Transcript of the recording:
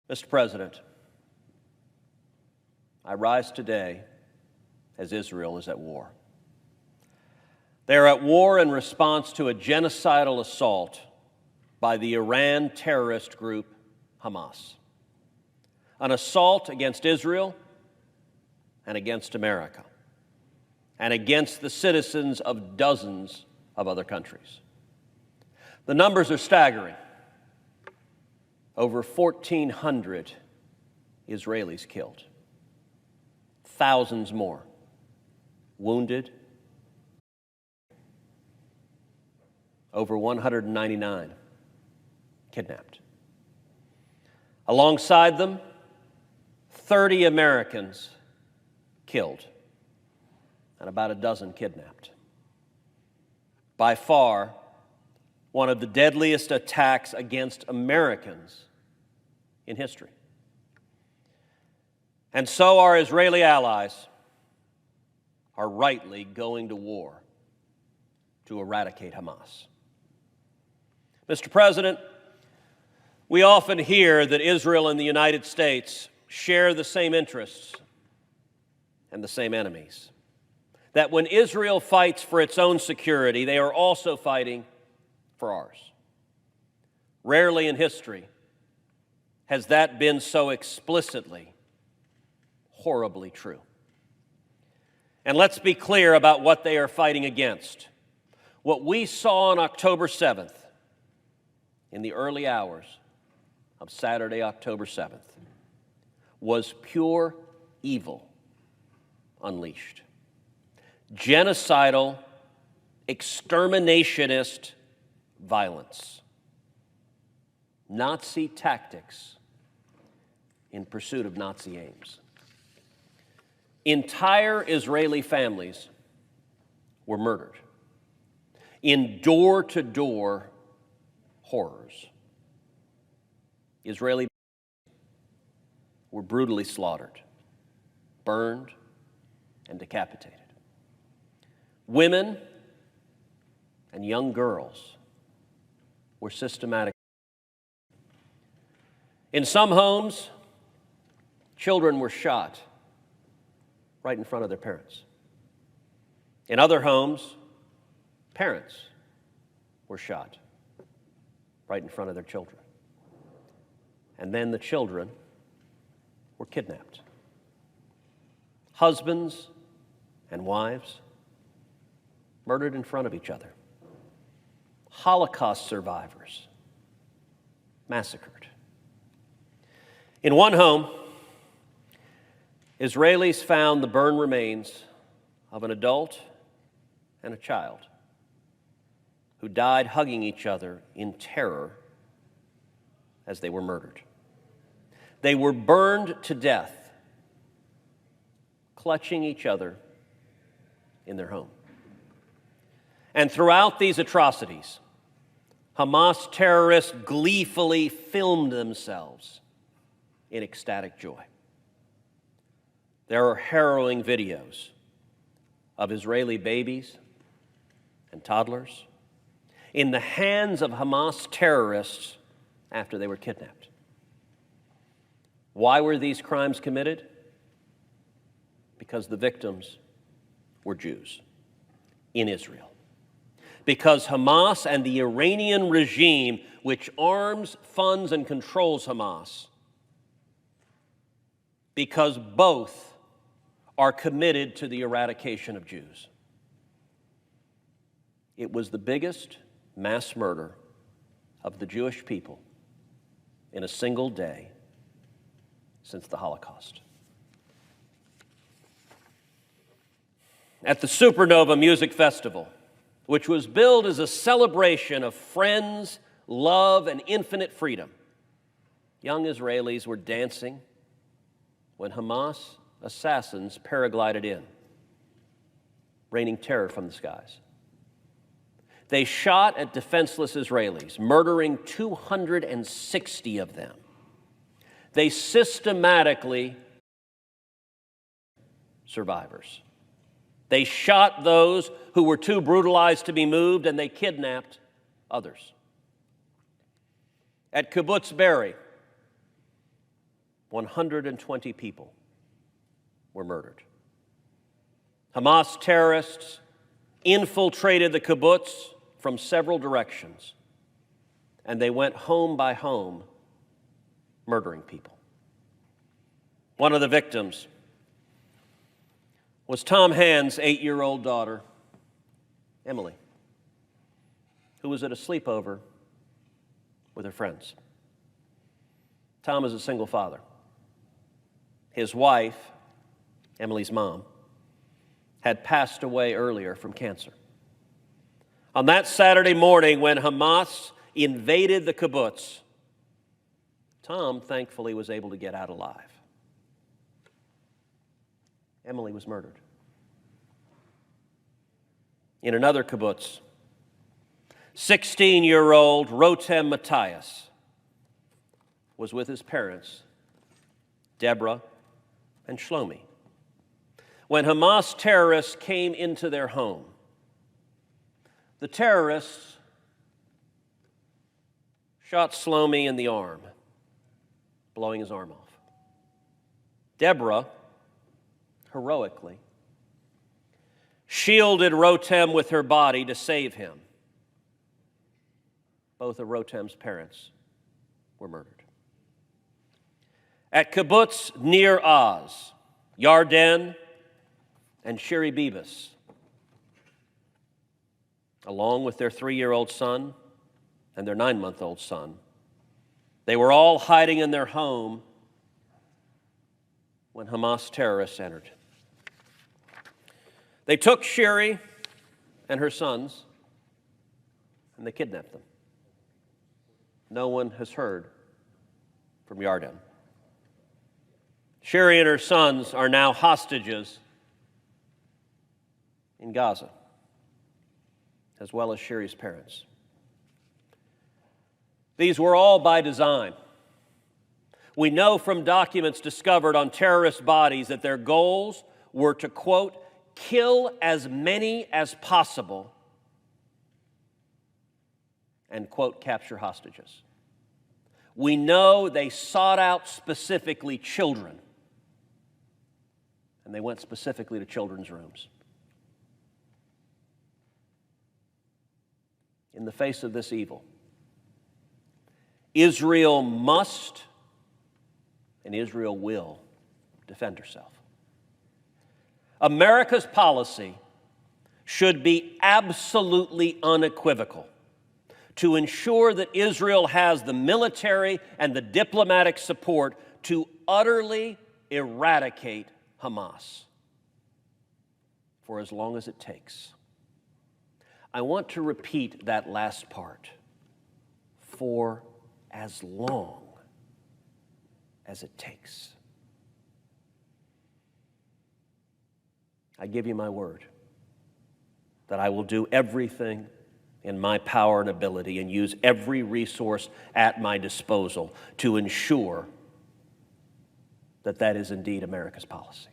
Mr. President, I rise today as Israel is at war. They are at war in response to a genocidal assault by the Iran terrorist group Hamas, an assault against Israel and against America, and against the citizens of dozens of other countries. The numbers are staggering. Over 1,400 Israelis killed, thousands more wounded, over 199 kidnapped. Alongside them, 30 Americans killed and about a dozen kidnapped. By far, one of the deadliest attacks against Americans in history. And so our Israeli allies are rightly going to war to eradicate Hamas. Mr. President, we often hear that Israel and the United States share the same interests and the same enemies. That when Israel fights for its own security, they are also fighting for ours. Rarely in history has that been so explicitly, horribly true. And let's be clear about what they are fighting against. What we saw on October 7th, in the early hours of Saturday, October 7th, was pure evil unleashed. Genocidal, exterminationist violence. Nazi tactics in pursuit of Nazi aims. Entire Israeli families were murdered in door-to-door horrors. Israeli were brutally slaughtered, burned, and decapitated. Women and young girls were systematic. In some homes, children were shot right in front of their parents. In other homes, parents were shot right in front of their children. And then the children were kidnapped. Husbands and wives murdered in front of each other. Holocaust survivors massacred. In one home, Israelis found the burned remains of an adult and a child who died hugging each other in terror as they were murdered. They were burned to death, clutching each other in their home. And throughout these atrocities, Hamas terrorists gleefully filmed themselves in ecstatic joy. There are harrowing videos of Israeli babies and toddlers in the hands of Hamas terrorists after they were kidnapped. Why were these crimes committed? Because the victims were Jews in Israel. Because Hamas and the Iranian regime, which arms, funds, and controls Hamas, because both are committed to the eradication of Jews. It was the biggest mass murder of the Jewish people in a single day since the Holocaust. At the Supernova Music Festival, which was billed as a celebration of friends, love, and infinite freedom, young Israelis were dancing when Hamas assassins paraglided in, raining terror from the skies. They shot at defenseless Israelis, murdering 260 of them. They systematically survivors. They shot those who were too brutalized to be moved, and they kidnapped others. At Kibbutz Be'eri, 120 people were murdered. Hamas terrorists infiltrated the kibbutz from several directions, and they went home by home, murdering people. One of the victims was Tom Hand's 8-year-old daughter, Emily, who was at a sleepover with her friends. Tom is a single father. His wife, Emily's mom, had passed away earlier from cancer. On that Saturday morning when Hamas invaded the kibbutz, Tom thankfully was able to get out alive. Emily was murdered. In another kibbutz, 16-year-old Rotem Matthias was with his parents, Deborah and Shlomi, when Hamas terrorists came into their home. The terrorists shot Shlomi in the arm, blowing his arm off. Deborah, heroically, shielded Rotem with her body to save him. Both of Rotem's parents were murdered. At kibbutz Nir Oz, Yarden and Shiri Bibas, along with their 3-year-old son and their 9-month-old son, they were all hiding in their home when Hamas terrorists entered. They took Shiri and her sons and they kidnapped them. No one has heard from Yarden. Shiri and her sons are now hostages in Gaza, as well as Shiri's parents. These were all by design. We know from documents discovered on terrorist bodies that their goals were to, quote, kill as many as possible and, quote, capture hostages. We know they sought out specifically children, and they went specifically to children's rooms. In the face of this evil, Israel must and Israel will defend herself. America's policy should be absolutely unequivocal to ensure that Israel has the military and the diplomatic support to utterly eradicate Hamas for as long as it takes. I want to repeat that last part. For as long as it takes. I give you my word that I will do everything in my power and ability and use every resource at my disposal to ensure that that is indeed America's policy.